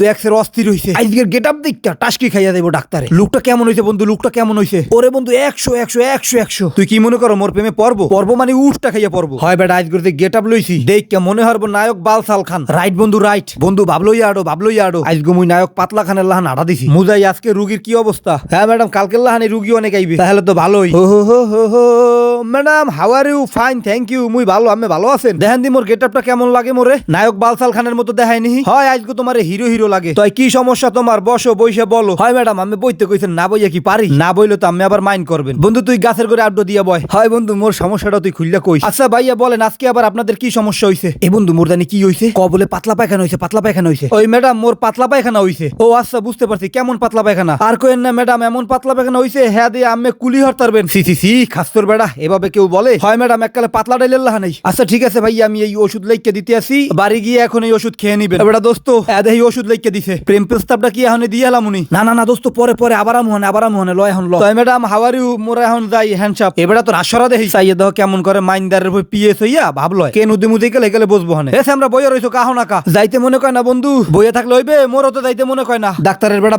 তুই একসের অস্থির হইছে আজকের গেট আপ দিকটা টাস্কি খাইয়া দেবো ডাক্তারে। লোকটা কেমন হইছে বন্ধু, লোকটা কেমন হইছে? ওরে বন্ধু 100 তুই কি মনে করো মোর প্রেমে পড়বো মানে উঠটা খাইয়া পড়বো হয় বেটা। আজকের যে গেট আপ লইছি দেখ কে মনে হরবো নায়ক বালসাল খান। রাইট বন্ধু রাইট। বন্ধু ভাবলই আডো আজকে মুই নায়ক পাতলা খানের লাহান আড়া দিছি। মুজাই আজকে রুগীর কি অবস্থা? হ্যাঁ ম্যাডাম কালকের লাহানে রুগী অনেক আইবে, তাহলে তো ভালোই। হো madam how are you? Fine thank you, মুই ভালো। আপনি ভালো আছেন? দেখেন দি মোর গেট আপটা কেমন লাগে মোরে, নায়ক বালসাল খানের মতো দেখায়নি? হয় আজকে তোমার হিরো লাগে। তাই কি সমস্যা তোমার? বসো, বইসে বলো। হয় ম্যাডাম আমি বইতে কইছেন, না বইয়া কি পারি? না বইলে তো আমি আবার মাইন্ড করবেন। বন্ধু তুই গাছের করে আড্ডো দিয়া বয়। হয় বন্ধু মোর সমস্যাটা তুই খুললা কইস। আচ্ছা ভাইয়া বলেন আজকে আবার আপনাদের কি সমস্যা হইছে? এ বন্ধু মোর জানি কি হইছে, বলে পাতলা পায়খানা হইছে। ওই ম্যাডাম মোর পাতলা পায়খানা হইছে। ও আচ্ছা বুঝতে পারছি, কেমন পাতলা পায়খানা? আর কইেন না ম্যাডাম, এমন পাতলা পায়খানা হইছে হ্যাঁ দিয়ে আমি কুলি হরতারবেন। সি খাস্তর বেড়া, এভাবে কেউ বলে? হয় ম্যাডাম এককালে পাতলা ডাইলের লাহা নেই। আচ্ছা ঠিক আছে ভাইয়া, আমি এই ওষুধ লাইকে দিতে আসি, বাড়ি গিয়ে এখন এই ওষুধ খেয়ে নিবেন। বেটা দোস্ত এই ওষুধ লাইকে দিছে, প্রেম প্রস্তাবটা কি এখন দিয়ে এলাম উনি? না দোস্ত পরে আবার আমহনে লয় এখন ল। তাই ম্যাডাম হাউ আর ইউ? মোরা এখন যাই হ্যান্ডসাপ। এবারে তো রাশরা দেখি চাইয়ে দেখো কেমন করে মাইন্দারের পিএস হইয়া ভাবলয় কে নদী মুদি গেলে বসবো হনে। এসে আমরা বইয়া রইছো কাহ না কা যাইতে মনে কয় না বন্ধু, বইয়া থাকলে হইবে? মোরও তো যাইতে মনে কয় না। ডাক্তারের বেটা